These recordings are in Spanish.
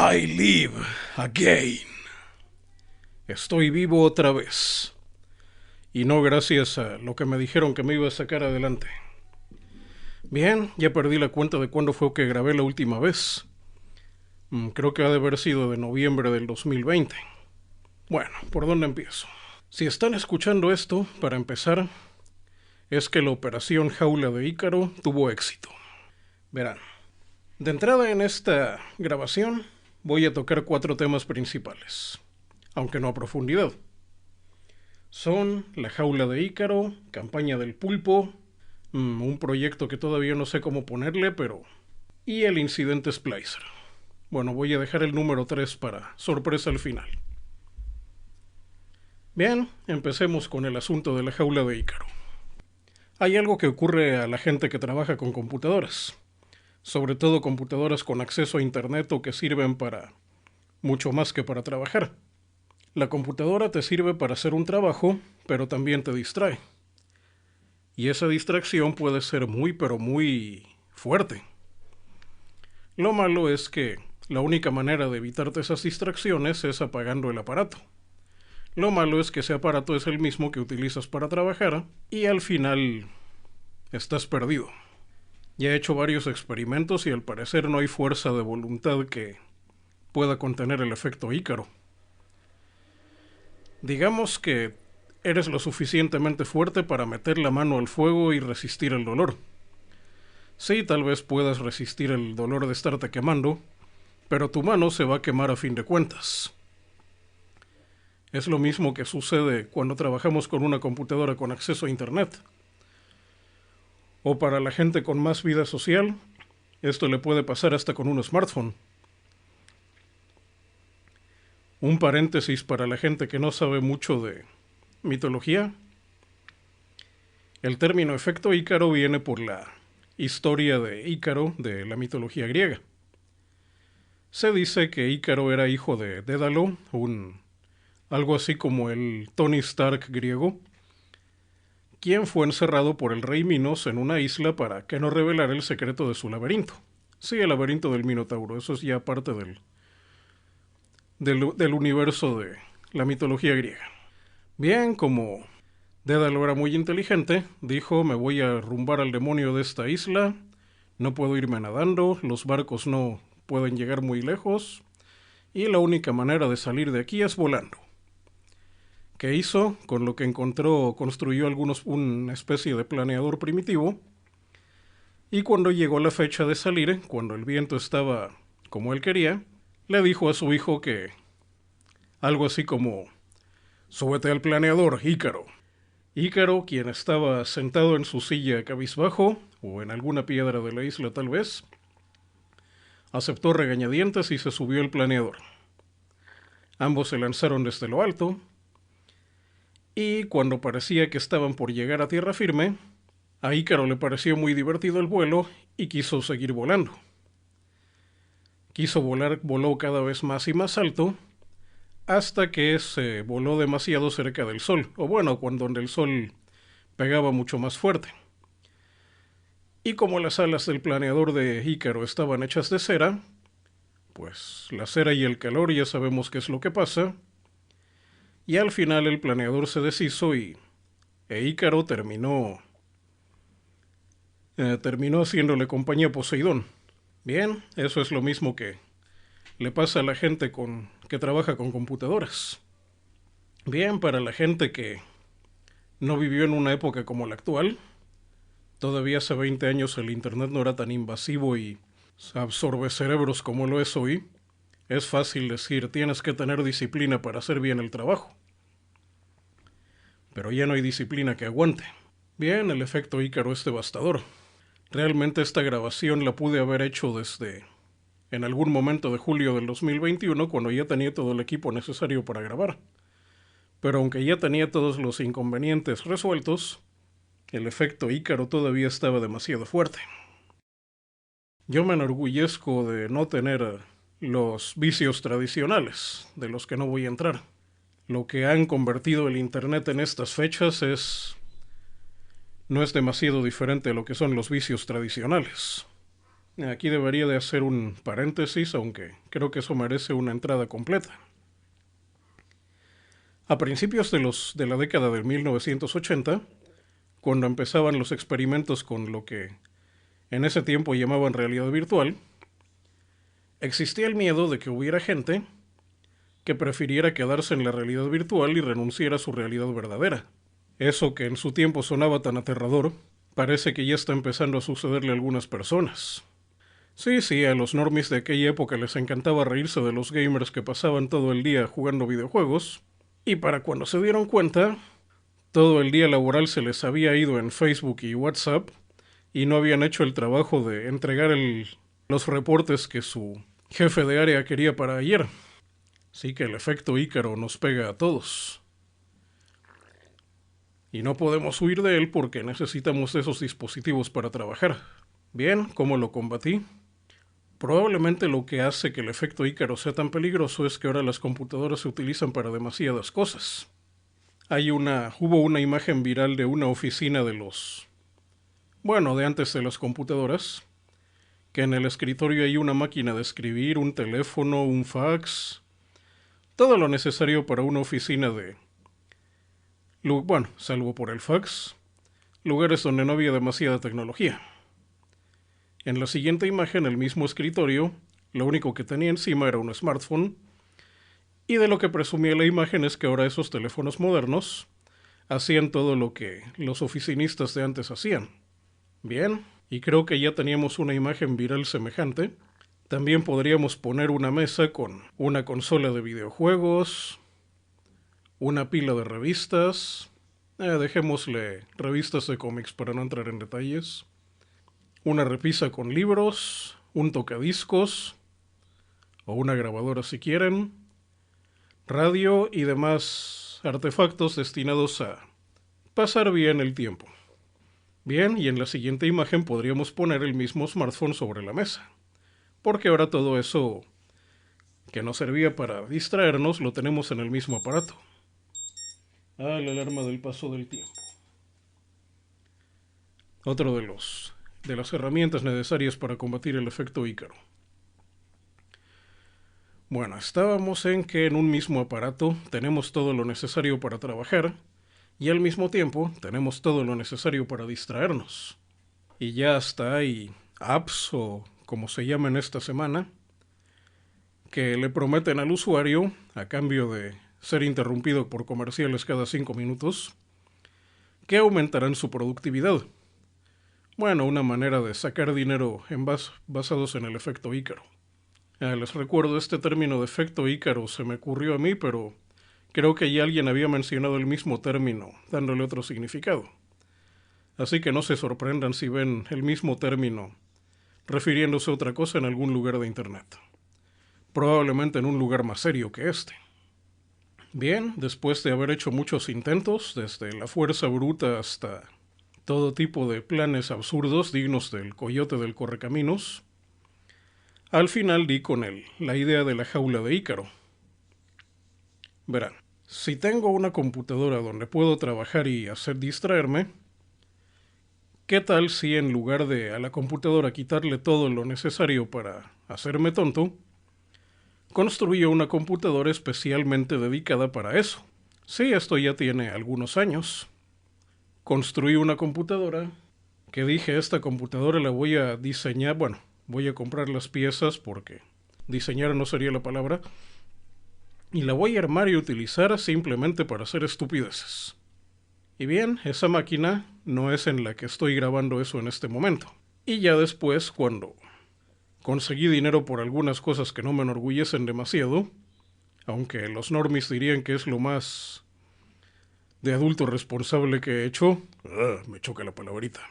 I live again. Estoy vivo otra vez. Y no gracias a lo que me dijeron que me iba a sacar adelante. Bien, ya perdí la cuenta de cuándo fue que grabé la última vez. Creo que ha de haber sido de noviembre del 2020. Bueno, ¿por dónde empiezo? Si están escuchando esto, para empezar, es que la operación Jaula de Ícaro tuvo éxito. Verán, de entrada en esta grabación voy a tocar 4 temas principales, aunque no a profundidad. Son la Jaula de Ícaro, Campaña del Pulpo, un proyecto que todavía no sé cómo ponerle, y el incidente Splicer. Bueno, voy a dejar el número 3 para sorpresa al final. Bien, empecemos con el asunto de la Jaula de Ícaro. Hay algo que ocurre a la gente que trabaja con computadoras, sobre todo computadoras con acceso a internet o que sirven para mucho más que para trabajar. La computadora te sirve para hacer un trabajo, pero también te distrae. Y esa distracción puede ser muy fuerte. Lo malo es que la única manera de evitarte esas distracciones es apagando el aparato. Lo malo es que ese aparato es el mismo que utilizas para trabajar y al final estás perdido. Ya he hecho varios experimentos y al parecer no hay fuerza de voluntad que pueda contener el efecto Ícaro. Digamos que eres lo suficientemente fuerte para meter la mano al fuego y resistir el dolor. Sí, tal vez puedas resistir el dolor de estarte quemando, pero tu mano se va a quemar a fin de cuentas. Es lo mismo que sucede cuando trabajamos con una computadora con acceso a internet. O para la gente con más vida social, esto le puede pasar hasta con un smartphone. Un paréntesis para la gente que no sabe mucho de mitología. El término efecto Ícaro viene por la historia de Ícaro de la mitología griega. Se dice que Ícaro era hijo de Dédalo, algo así como el Tony Stark griego, quien fue encerrado por el rey Minos en una isla para que no revelara el secreto de su laberinto. Sí, el laberinto del Minotauro, eso es ya parte del universo de la mitología griega. Bien, como Dédalo era muy inteligente, dijo: me voy a rumbar al demonio de esta isla, no puedo irme nadando, los barcos no pueden llegar muy lejos, y la única manera de salir de aquí es volando. ¿Qué hizo? Con lo que encontró, construyó una especie de planeador primitivo, y cuando llegó la fecha de salir, cuando el viento estaba como él quería, le dijo a su hijo que algo así como: súbete al planeador, Ícaro. Ícaro, quien estaba sentado en su silla cabizbajo, o en alguna piedra de la isla tal vez, aceptó regañadientes y se subió al planeador. Ambos se lanzaron desde lo alto, y cuando parecía que estaban por llegar a tierra firme, a Ícaro le pareció muy divertido el vuelo y quiso seguir volando. Quiso volar, voló cada vez más y más alto, hasta que se voló demasiado cerca del sol, o bueno, cuando el sol pegaba mucho más fuerte. Y como las alas del planeador de Ícaro estaban hechas de cera, pues la cera y el calor ya sabemos qué es lo que pasa, y al final el planeador se deshizo y Ícaro terminó haciéndole compañía a Poseidón. Bien, eso es lo mismo que le pasa a la gente que trabaja con computadoras. Bien, para la gente que no vivió en una época como la actual, todavía hace 20 años el internet no era tan invasivo y absorbe cerebros como lo es hoy, es fácil decir: tienes que tener disciplina para hacer bien el trabajo. Pero ya no hay disciplina que aguante. Bien, el efecto Ícaro es devastador. Realmente esta grabación la pude haber hecho desde en algún momento de julio del 2021, cuando ya tenía todo el equipo necesario para grabar. Pero aunque ya tenía todos los inconvenientes resueltos, el efecto Ícaro todavía estaba demasiado fuerte. Yo me enorgullezco de no tener los vicios tradicionales, de los que no voy a entrar. Lo que han convertido el internet en estas fechas no es demasiado diferente a lo que son los vicios tradicionales. Aquí debería de hacer un paréntesis, aunque creo que eso merece una entrada completa. A principios de la década de 1980, cuando empezaban los experimentos con lo que en ese tiempo llamaban realidad virtual, existía el miedo de que hubiera gente que prefiriera quedarse en la realidad virtual y renunciar a su realidad verdadera. Eso que en su tiempo sonaba tan aterrador, parece que ya está empezando a sucederle a algunas personas. Sí, a los normies de aquella época les encantaba reírse de los gamers que pasaban todo el día jugando videojuegos, y para cuando se dieron cuenta, todo el día laboral se les había ido en Facebook y WhatsApp, y no habían hecho el trabajo de entregar los reportes que su jefe de área quería para ayer. Así que el efecto Ícaro nos pega a todos. Y no podemos huir de él porque necesitamos esos dispositivos para trabajar. Bien, ¿cómo lo combatí? Probablemente lo que hace que el efecto Ícaro sea tan peligroso es que ahora las computadoras se utilizan para demasiadas cosas. Hubo una imagen viral de una oficina de de antes de las computadoras, que en el escritorio hay una máquina de escribir, un teléfono, un fax, todo lo necesario para una oficina salvo por el fax, lugares donde no había demasiada tecnología. En la siguiente imagen, el mismo escritorio, lo único que tenía encima era un smartphone, y de lo que presumía la imagen es que ahora esos teléfonos modernos hacían todo lo que los oficinistas de antes hacían. Bien, y creo que ya teníamos una imagen viral semejante. También podríamos poner una mesa con una consola de videojuegos, una pila de revistas, dejémosle revistas de cómics para no entrar en detalles, una repisa con libros, un tocadiscos, o una grabadora si quieren, radio y demás artefactos destinados a pasar bien el tiempo. Bien, y en la siguiente imagen podríamos poner el mismo smartphone sobre la mesa, porque ahora todo eso que nos servía para distraernos lo tenemos en el mismo aparato. La alarma del paso del tiempo. Otro de las herramientas necesarias para combatir el efecto Ícaro. Bueno, estábamos en que en un mismo aparato tenemos todo lo necesario para trabajar y al mismo tiempo tenemos todo lo necesario para distraernos. Y ya hasta hay apps o como se llaman esta semana que le prometen al usuario, a cambio de ser interrumpido por comerciales cada 5 minutos, que aumentarán su productividad. Bueno, una manera de sacar dinero basados en el efecto Ícaro. Les recuerdo, este término de efecto Ícaro se me ocurrió a mí, pero creo que ya alguien había mencionado el mismo término, dándole otro significado. Así que no se sorprendan si ven el mismo término refiriéndose a otra cosa en algún lugar de internet. Probablemente en un lugar más serio que este. Bien, después de haber hecho muchos intentos, desde la fuerza bruta hasta todo tipo de planes absurdos dignos del coyote del correcaminos, al final di con la idea de la jaula de Ícaro. Verán, si tengo una computadora donde puedo trabajar y hacer distraerme, ¿qué tal si en lugar de a la computadora quitarle todo lo necesario para hacerme tonto, construyo una computadora especialmente dedicada para eso? Sí, esto ya tiene algunos años. Construí una computadora que dije, esta computadora la voy a diseñar, voy a comprar las piezas porque diseñar no sería la palabra, y la voy a armar y utilizar simplemente para hacer estupideces. Y bien, esa máquina no es en la que estoy grabando eso en este momento. Y ya después, cuando conseguí dinero por algunas cosas que no me enorgullecen demasiado, aunque los normies dirían que es lo más de adulto responsable que he hecho, me choca la palabrita.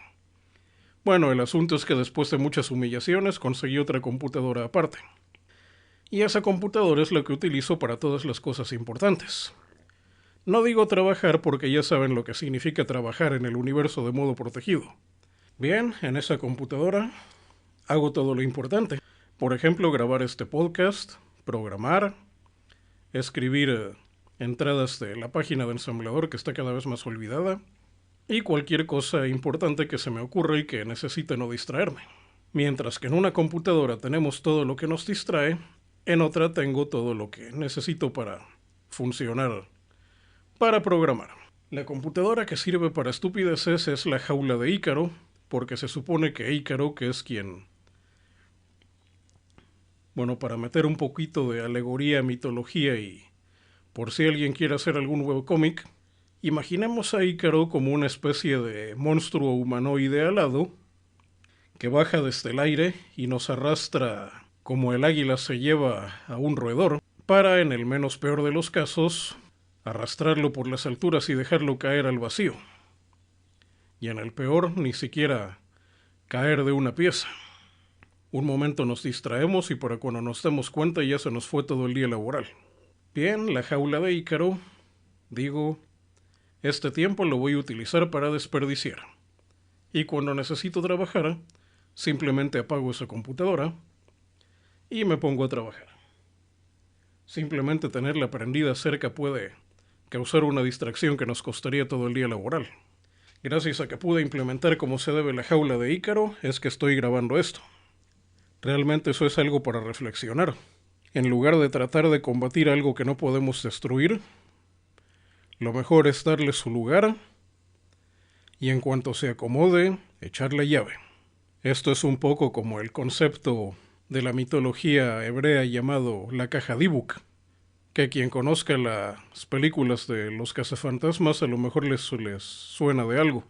Bueno, el asunto es que después de muchas humillaciones conseguí otra computadora aparte. Y esa computadora es la que utilizo para todas las cosas importantes. No digo trabajar porque ya saben lo que significa trabajar en el universo de modo protegido. Bien, en esa computadora hago todo lo importante. Por ejemplo, grabar este podcast, programar, escribir entradas de la página de ensamblador que está cada vez más olvidada, y cualquier cosa importante que se me ocurra y que necesite no distraerme. Mientras que en una computadora tenemos todo lo que nos distrae, en otra tengo todo lo que necesito para funcionar, para programar. La computadora que sirve para estupideces es la jaula de Ícaro, porque se supone que Ícaro, que es quien... Bueno, para meter un poquito de alegoría, mitología y por si alguien quiere hacer algún webcómic, imaginemos a Ícaro como una especie de monstruo humanoide alado que baja desde el aire y nos arrastra como el águila se lleva a un roedor, para, en el menos peor de los casos, arrastrarlo por las alturas y dejarlo caer al vacío. Y en el peor, ni siquiera caer de una pieza. Un momento nos distraemos y para cuando nos demos cuenta ya se nos fue todo el día laboral. Bien, la jaula de Ícaro, digo, este tiempo lo voy a utilizar para desperdiciar. Y cuando necesito trabajar, simplemente apago esa computadora y me pongo a trabajar. Simplemente tenerla prendida cerca puede causar una distracción que nos costaría todo el día laboral. Gracias a que pude implementar como se debe la jaula de Ícaro, es que estoy grabando esto. Realmente eso es algo para reflexionar. En lugar de tratar de combatir algo que no podemos destruir, lo mejor es darle su lugar y en cuanto se acomode, echarle llave. Esto es un poco como el concepto de la mitología hebrea llamado la caja Dibuk, que quien conozca las películas de los cazafantasmas a lo mejor les suena de algo.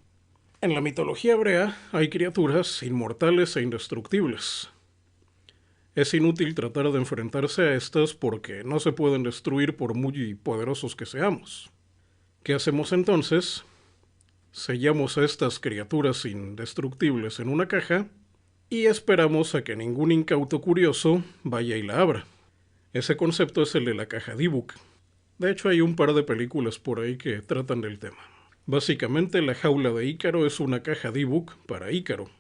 En la mitología hebrea hay criaturas inmortales e indestructibles. Es inútil tratar de enfrentarse a estas porque no se pueden destruir por muy poderosos que seamos. ¿Qué hacemos entonces? Sellamos a estas criaturas indestructibles en una caja y esperamos a que ningún incauto curioso vaya y la abra. Ese concepto es el de la caja Dibuk. De hecho, hay un par de películas por ahí que tratan del tema. Básicamente, la jaula de Ícaro es una caja Dibuk para Ícaro.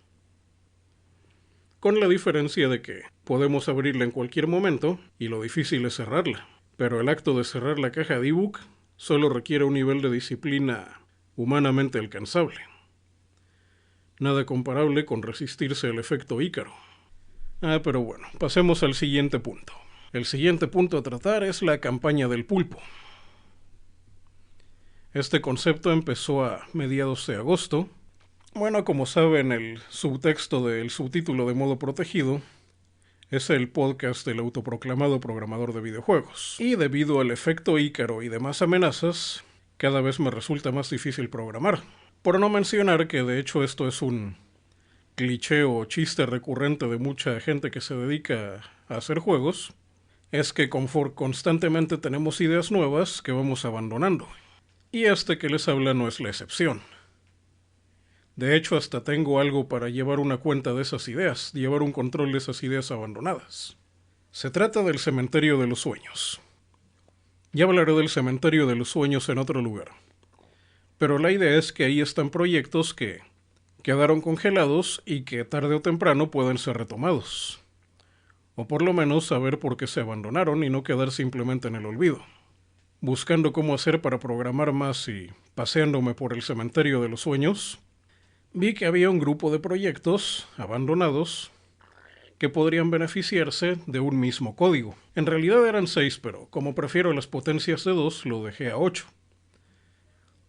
Con la diferencia de que podemos abrirla en cualquier momento y lo difícil es cerrarla. Pero el acto de cerrar la caja Dibuk solo requiere un nivel de disciplina humanamente alcanzable. Nada comparable con resistirse al efecto Ícaro. Pero bueno, pasemos al siguiente punto. El siguiente punto a tratar es la campaña del pulpo. Este concepto empezó a mediados de agosto. Bueno, como saben, el subtexto del subtítulo de modo protegido es el podcast del autoproclamado programador de videojuegos. Y debido al efecto Ícaro y demás amenazas, cada vez me resulta más difícil programar. Por no mencionar que de hecho esto es un cliché o chiste recurrente de mucha gente que se dedica a hacer juegos, es que constantemente tenemos ideas nuevas que vamos abandonando. Y este que les habla no es la excepción. De hecho, hasta tengo algo para llevar una cuenta de esas ideas, llevar un control de esas ideas abandonadas. Se trata del cementerio de los sueños. Ya hablaré del cementerio de los sueños en otro lugar. Pero la idea es que ahí están proyectos que quedaron congelados y que tarde o temprano pueden ser retomados. O por lo menos saber por qué se abandonaron y no quedar simplemente en el olvido. Buscando cómo hacer para programar más y paseándome por el cementerio de los sueños, vi que había un grupo de proyectos abandonados que podrían beneficiarse de un mismo código. En realidad eran 6, pero como prefiero las potencias de 2, lo dejé a 8,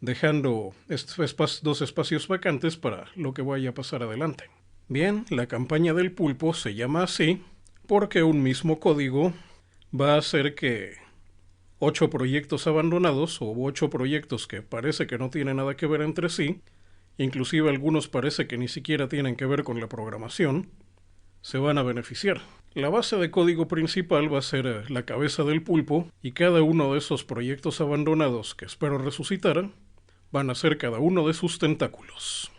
dejando 2 espacios vacantes para lo que vaya a pasar adelante. Bien, la campaña del pulpo se llama así porque un mismo código va a hacer que 8 proyectos abandonados o 8 proyectos que parece que no tienen nada que ver entre sí, inclusive algunos parece que ni siquiera tienen que ver con la programación, se van a beneficiar. La base de código principal va a ser la cabeza del pulpo y cada uno de esos proyectos abandonados que espero resucitar van a ser cada uno de sus tentáculos.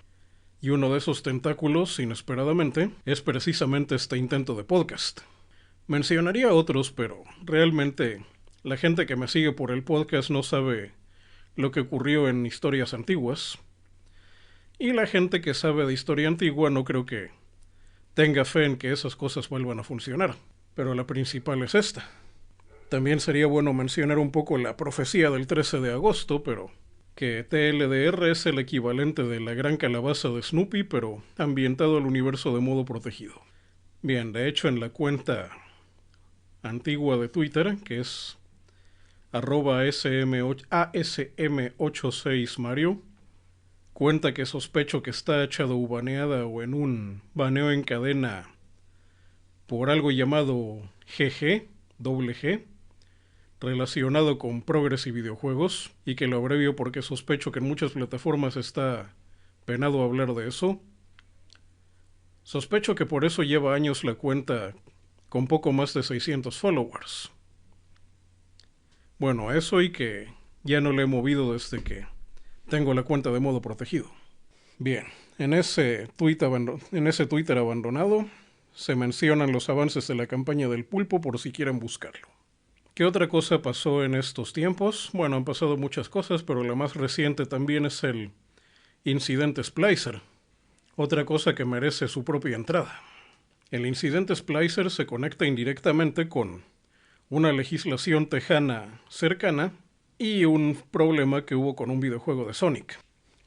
Y uno de esos tentáculos, inesperadamente, es precisamente este intento de podcast. Mencionaría otros, pero realmente la gente que me sigue por el podcast no sabe lo que ocurrió en historias antiguas. Y la gente que sabe de historia antigua no creo que tenga fe en que esas cosas vuelvan a funcionar. Pero la principal es esta. También sería bueno mencionar un poco la profecía del 13 de agosto, pero que TLDR es el equivalente de la gran calabaza de Snoopy, pero ambientado al universo de modo protegido. Bien, de hecho en la cuenta antigua de Twitter, que es @ASM86Mario, cuenta que sospecho que está shadowbaneada o en un baneo en cadena por algo llamado GG, doble G, relacionado con Progress y videojuegos, y que lo abrevio porque sospecho que en muchas plataformas está penado hablar de eso. Sospecho que por eso lleva años la cuenta con poco más de 600 followers. Bueno, eso y que ya no le he movido desde que tengo la cuenta de modo protegido. Bien, en ese Twitter abandonado se mencionan los avances de la campaña del pulpo por si quieren buscarlo. ¿Qué otra cosa pasó en estos tiempos? Bueno, han pasado muchas cosas, pero la más reciente también es el incidente Splicer. Otra cosa que merece su propia entrada. El incidente Splicer se conecta indirectamente con una legislación tejana cercana y un problema que hubo con un videojuego de Sonic.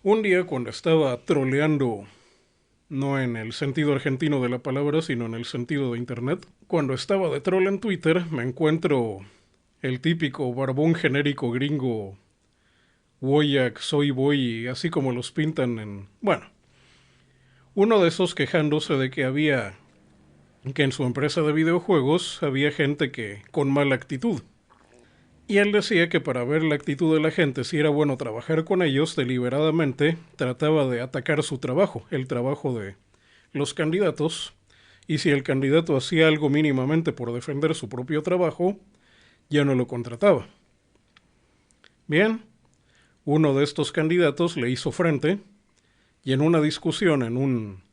Un día cuando estaba troleando, no en el sentido argentino de la palabra, sino en el sentido de internet, cuando estaba de troll en Twitter me encuentro el típico barbón genérico gringo, Woyak, Soy Boy, así como los pintan en... Bueno, uno de esos quejándose de que en su empresa de videojuegos había gente que con mala actitud. Y él decía que para ver la actitud de la gente, si era bueno trabajar con ellos, deliberadamente trataba de atacar su trabajo, el trabajo de los candidatos, y si el candidato hacía algo mínimamente por defender su propio trabajo, ya no lo contrataba. Bien, uno de estos candidatos le hizo frente y en una discusión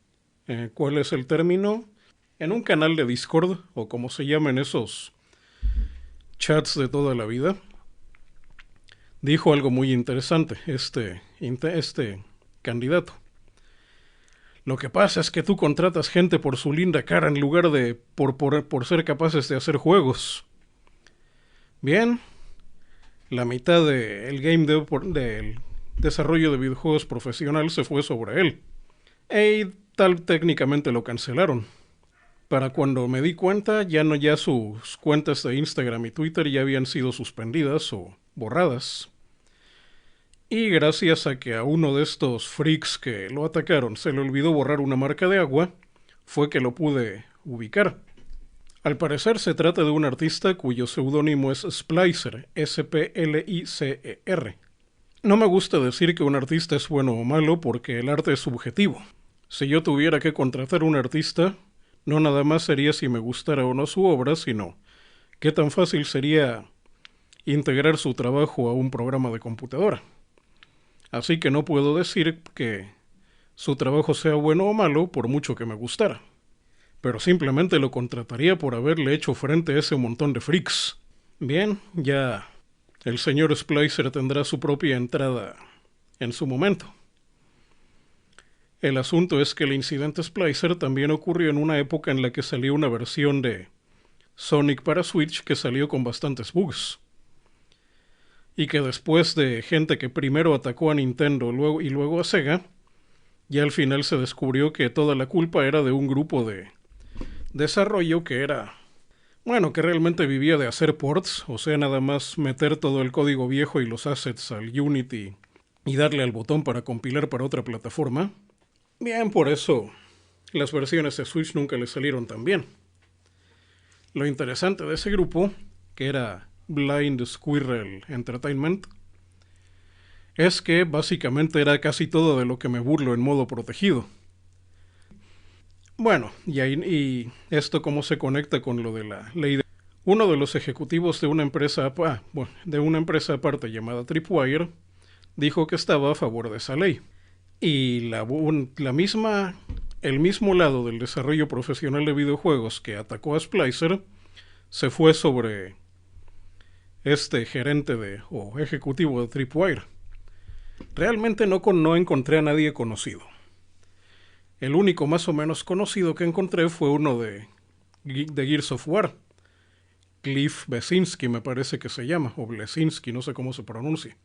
¿cuál es el término? En un canal de Discord, o como se llaman esos chats de toda la vida, dijo algo muy interesante este candidato. Lo que pasa es que tú contratas gente por su linda cara en lugar de por ser capaces de hacer juegos. Bien, la mitad del del desarrollo de videojuegos profesional se fue sobre él. Técnicamente lo cancelaron. Para cuando me di cuenta, ya sus cuentas de Instagram y Twitter ya habían sido suspendidas o borradas. Y gracias a que a uno de estos freaks que lo atacaron se le olvidó borrar una marca de agua, fue que lo pude ubicar. Al parecer se trata de un artista cuyo seudónimo es Splicer, Splicer. No me gusta decir que un artista es bueno o malo porque el arte es subjetivo. Si yo tuviera que contratar a un artista, no nada más sería si me gustara o no su obra, sino qué tan fácil sería integrar su trabajo a un programa de computadora. Así que no puedo decir que su trabajo sea bueno o malo por mucho que me gustara. Pero simplemente lo contrataría por haberle hecho frente a ese montón de freaks. Bien, ya el señor Splicer tendrá su propia entrada en su momento. El asunto es que el incidente Splicer también ocurrió en una época en la que salió una versión de Sonic para Switch que salió con bastantes bugs. Y que después de gente que primero atacó a Nintendo y luego a Sega, ya al final se descubrió que toda la culpa era de un grupo de desarrollo que realmente vivía de hacer ports, o sea, nada más meter todo el código viejo y los assets al Unity y darle al botón para compilar para otra plataforma. Bien, por eso las versiones de Switch nunca le salieron tan bien. Lo interesante de ese grupo, que era Blind Squirrel Entertainment, es que básicamente era casi todo de lo que me burlo en modo protegido. Bueno, y esto cómo se conecta con lo de la ley de... Uno de los ejecutivos de una empresa aparte llamada Tripwire dijo que estaba a favor de esa ley. Y el mismo lado del desarrollo profesional de videojuegos que atacó a Splicer se fue sobre este gerente o ejecutivo de Tripwire. Realmente no encontré a nadie conocido. El único más o menos conocido que encontré fue uno de Gears of War. Cliff Blesinski me parece que se llama, o Blesinski, no sé cómo se pronuncia.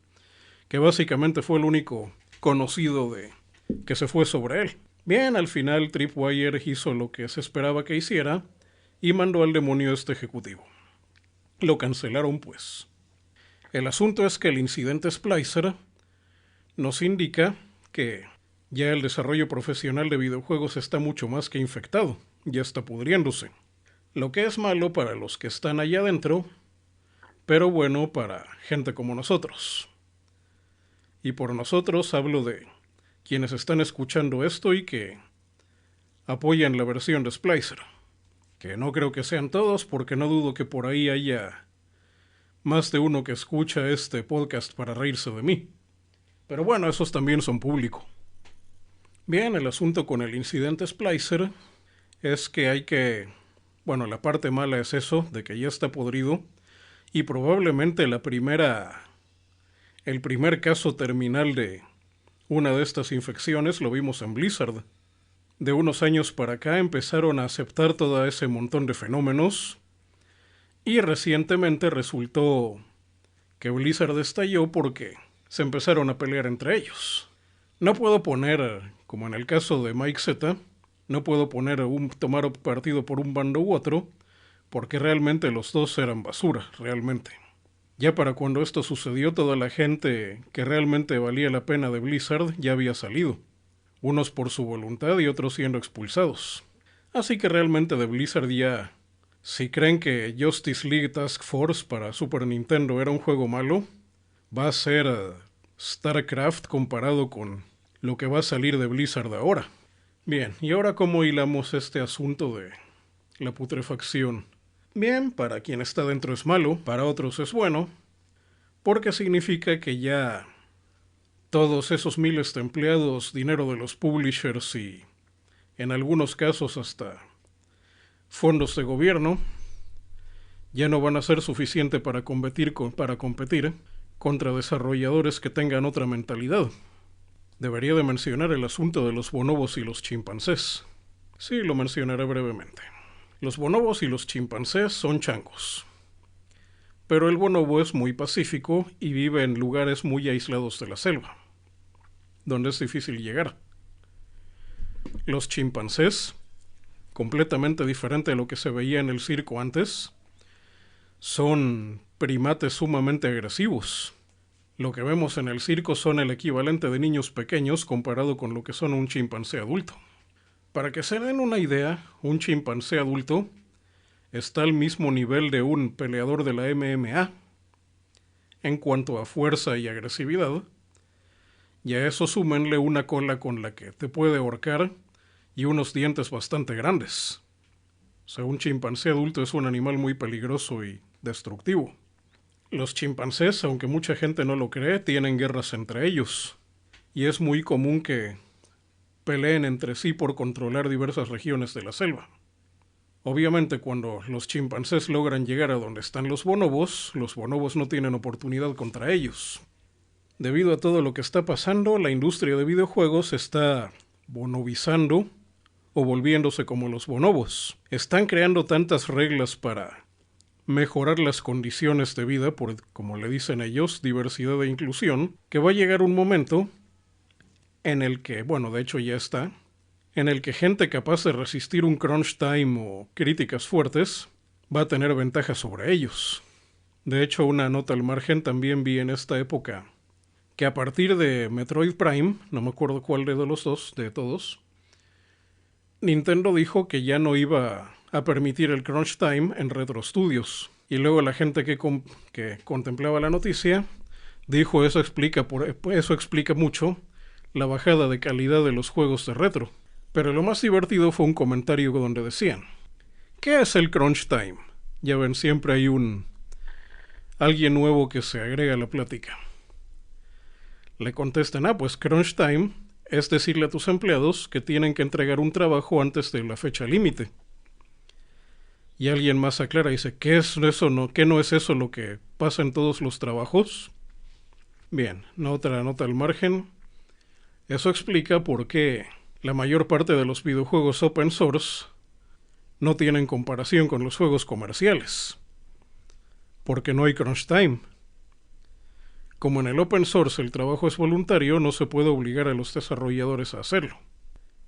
que básicamente fue el único conocido de que se fue sobre él. Bien, al final Tripwire hizo lo que se esperaba que hiciera y mandó al demonio a este ejecutivo. Lo cancelaron pues. El asunto es que el incidente Splicer nos indica que ya el desarrollo profesional de videojuegos está mucho más que infectado, ya está pudriéndose. Lo que es malo para los que están allá adentro, pero bueno para gente como nosotros. Y por nosotros hablo de quienes están escuchando esto y que apoyan la versión de Splicer. Que no creo que sean todos, porque no dudo que por ahí haya más de uno que escucha este podcast para reírse de mí. Pero bueno, esos también son público. Bien, el asunto con el incidente Splicer es que bueno, la parte mala es eso, de que ya está podrido, y probablemente el primer caso terminal de una de estas infecciones lo vimos en Blizzard. De unos años para acá empezaron a aceptar todo ese montón de fenómenos y recientemente resultó que Blizzard estalló porque se empezaron a pelear entre ellos. No puedo poner, como en el caso de Mike Z, no puedo tomar partido por un bando u otro, porque realmente los dos eran basura, realmente. Ya para cuando esto sucedió, toda la gente que realmente valía la pena de Blizzard ya había salido. Unos por su voluntad y otros siendo expulsados. Así que realmente de Blizzard ya, si creen que Justice League Task Force para Super Nintendo era un juego malo, va a ser StarCraft comparado con lo que va a salir de Blizzard ahora. Bien, ¿y ahora cómo hilamos este asunto de la putrefacción? Bien, para quien está dentro es malo, para otros es bueno, porque significa que ya todos esos miles de empleados, dinero de los publishers y en algunos casos hasta fondos de gobierno, ya no van a ser suficiente para competir contra desarrolladores que tengan otra mentalidad. Debería de mencionar el asunto de los bonobos y los chimpancés. Sí, lo mencionaré brevemente. Los bonobos y los chimpancés son changos. Pero el bonobo es muy pacífico y vive en lugares muy aislados de la selva, donde es difícil llegar. Los chimpancés, completamente diferente a lo que se veía en el circo antes, son primates sumamente agresivos. Lo que vemos en el circo son el equivalente de niños pequeños comparado con lo que son un chimpancé adulto. Para que se den una idea, un chimpancé adulto está al mismo nivel de un peleador de la MMA en cuanto a fuerza y agresividad, y a eso súmenle una cola con la que te puede ahorcar y unos dientes bastante grandes. O sea, un chimpancé adulto es un animal muy peligroso y destructivo. Los chimpancés, aunque mucha gente no lo cree, tienen guerras entre ellos, y es muy común que peleen entre sí por controlar diversas regiones de la selva. Obviamente, cuando los chimpancés logran llegar a donde están los bonobos no tienen oportunidad contra ellos. Debido a todo lo que está pasando, la industria de videojuegos está bonobizando o volviéndose como los bonobos. Están creando tantas reglas para mejorar las condiciones de vida, por, como le dicen ellos, diversidad e inclusión, que va a llegar un momento en el que, bueno, de hecho ya está, en el que gente capaz de resistir un crunch time o críticas fuertes va a tener ventaja sobre ellos. De hecho, una nota al margen, también vi en esta época que a partir de Metroid Prime, no me acuerdo cuál de los dos, de todos, Nintendo dijo que ya no iba a permitir el crunch time en Retro Studios. Y luego la gente que contemplaba la noticia dijo eso explica mucho la bajada de calidad de los juegos de retro. Pero lo más divertido fue un comentario donde decían: ¿qué es el crunch time? Ya ven, siempre hay alguien nuevo que se agrega a la plática. Le contestan: pues crunch time es decirle a tus empleados que tienen que entregar un trabajo antes de la fecha límite. Y alguien más aclara y dice: ¿qué es eso? ¿Qué no es eso lo que pasa en todos los trabajos? Bien, otra nota al margen. Eso explica por qué la mayor parte de los videojuegos open source no tienen comparación con los juegos comerciales. Porque no hay crunch time. Como en el open source el trabajo es voluntario, no se puede obligar a los desarrolladores a hacerlo.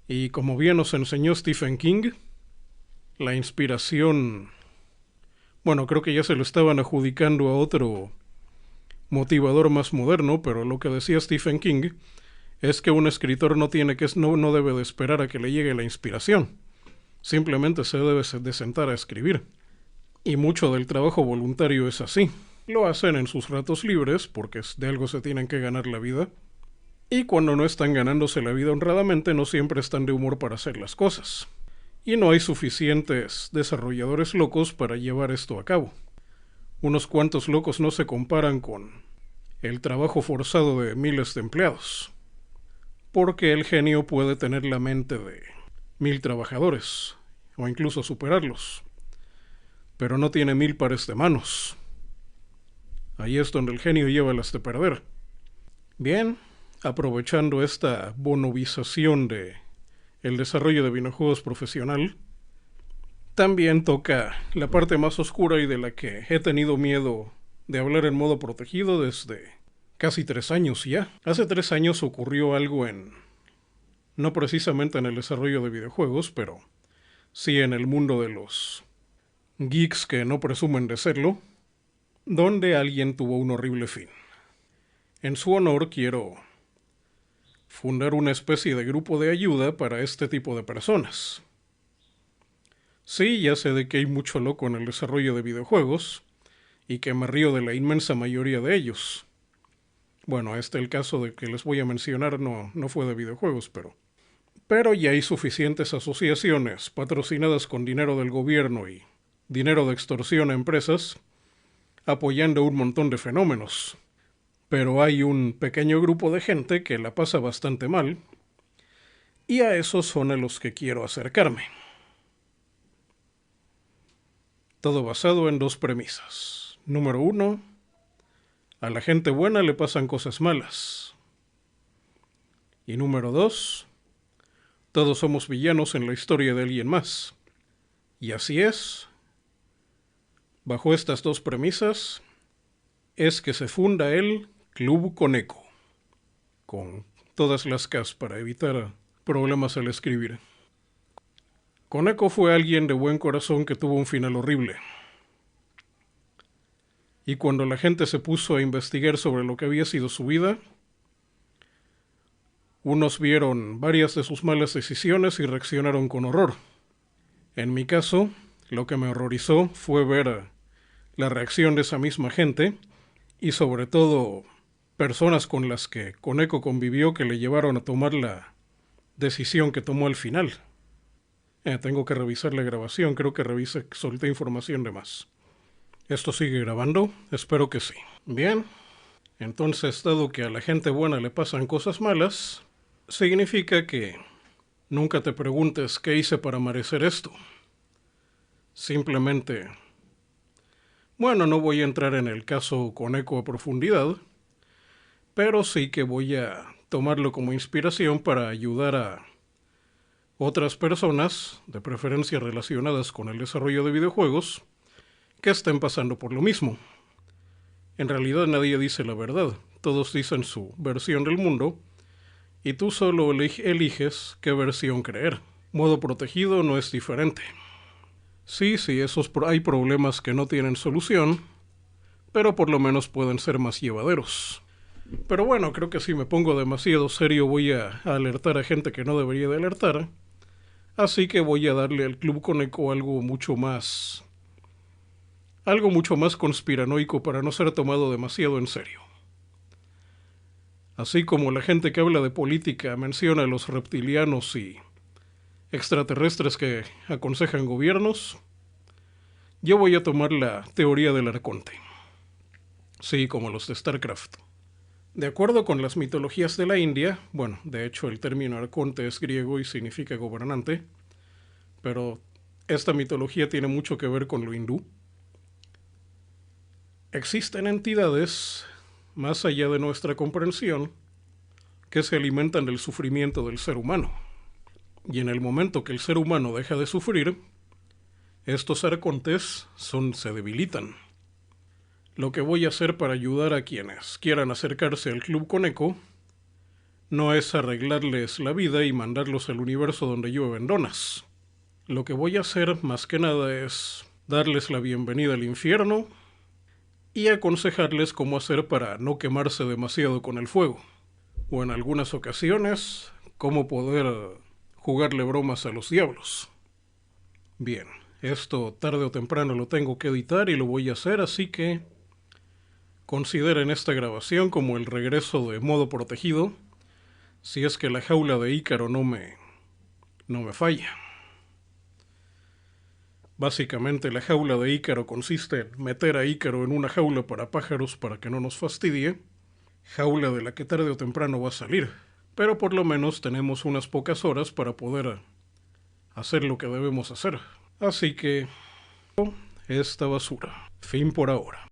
Y como bien nos enseñó Stephen King, la inspiración, bueno, creo que ya se lo estaban adjudicando a otro motivador más moderno, pero lo que decía Stephen King es que un escritor no debe de esperar a que le llegue la inspiración. Simplemente se debe de sentar a escribir. Y mucho del trabajo voluntario es así. Lo hacen en sus ratos libres, porque de algo se tienen que ganar la vida. Y cuando no están ganándose la vida honradamente, no siempre están de humor para hacer las cosas. Y no hay suficientes desarrolladores locos para llevar esto a cabo. Unos cuantos locos no se comparan con el trabajo forzado de miles de empleados. Porque el genio puede tener la mente de 1000 trabajadores, o incluso superarlos. Pero no tiene 1000 pares de manos. Ahí es donde el genio lleva las de perder. Bien, aprovechando esta bonovización de el desarrollo de videojuegos profesional, también toca la parte más oscura y de la que he tenido miedo de hablar en modo protegido desde casi 3 años ya. Hace 3 años ocurrió algo no precisamente en el desarrollo de videojuegos, pero sí en el mundo de los geeks que no presumen de serlo, donde alguien tuvo un horrible fin. En su honor quiero fundar una especie de grupo de ayuda para este tipo de personas. Sí, ya sé de que hay mucho loco en el desarrollo de videojuegos, y que me río de la inmensa mayoría de ellos. Bueno, el caso de que les voy a mencionar no fue de videojuegos, pero ya hay suficientes asociaciones patrocinadas con dinero del gobierno y dinero de extorsión a empresas, apoyando un montón de fenómenos. Pero hay un pequeño grupo de gente que la pasa bastante mal, y a esos son a los que quiero acercarme. Todo basado en 2 premisas. Número 1, a la gente buena le pasan cosas malas. Y número 2, todos somos villanos en la historia de alguien más. Y así es. Bajo estas 2 premisas es que se funda el Club Coneco, con todas las Ks para evitar problemas al escribir. Coneco fue alguien de buen corazón que tuvo un final horrible. Y cuando la gente se puso a investigar sobre lo que había sido su vida, unos vieron varias de sus malas decisiones y reaccionaron con horror. En mi caso, lo que me horrorizó fue ver la reacción de esa misma gente, y sobre todo personas con las que Coneco convivió que le llevaron a tomar la decisión que tomó al final. Tengo que revisar la grabación, creo que solté información de más. ¿Esto sigue grabando? Espero que sí. Bien, entonces, dado que a la gente buena le pasan cosas malas, significa que nunca te preguntes qué hice para merecer esto. Simplemente, bueno, no voy a entrar en el caso Coneco a profundidad, pero sí que voy a tomarlo como inspiración para ayudar a otras personas, de preferencia relacionadas con el desarrollo de videojuegos, que estén pasando por lo mismo. En realidad nadie dice la verdad, todos dicen su versión del mundo, y tú solo eliges qué versión creer. Modo protegido no es diferente. Sí, hay problemas que no tienen solución, pero por lo menos pueden ser más llevaderos. Pero bueno, creo que si me pongo demasiado serio voy a alertar a gente que no debería de alertar, así que voy a darle al Club Coneco algo mucho más conspiranoico para no ser tomado demasiado en serio. Así como la gente que habla de política menciona a los reptilianos y extraterrestres que aconsejan gobiernos, yo voy a tomar la teoría del arconte. Sí, como los de StarCraft. De acuerdo con las mitologías de la India, bueno, de hecho el término arconte es griego y significa gobernante, pero esta mitología tiene mucho que ver con lo hindú. Existen entidades, más allá de nuestra comprensión, que se alimentan del sufrimiento del ser humano. Y en el momento que el ser humano deja de sufrir, estos arcontes se debilitan. Lo que voy a hacer para ayudar a quienes quieran acercarse al Club Coneco no es arreglarles la vida y mandarlos al universo donde llueven donas. Lo que voy a hacer más que nada es darles la bienvenida al infierno y aconsejarles cómo hacer para no quemarse demasiado con el fuego. O en algunas ocasiones, cómo poder jugarle bromas a los diablos. Bien, esto tarde o temprano lo tengo que editar y lo voy a hacer, así que consideren esta grabación como el regreso de modo protegido, si es que la jaula de Ícaro no me falla. Básicamente la jaula de Ícaro consiste en meter a Ícaro en una jaula para pájaros para que no nos fastidie, jaula de la que tarde o temprano va a salir, pero por lo menos tenemos unas pocas horas para poder hacer lo que debemos hacer. Así que esta basura. Fin por ahora.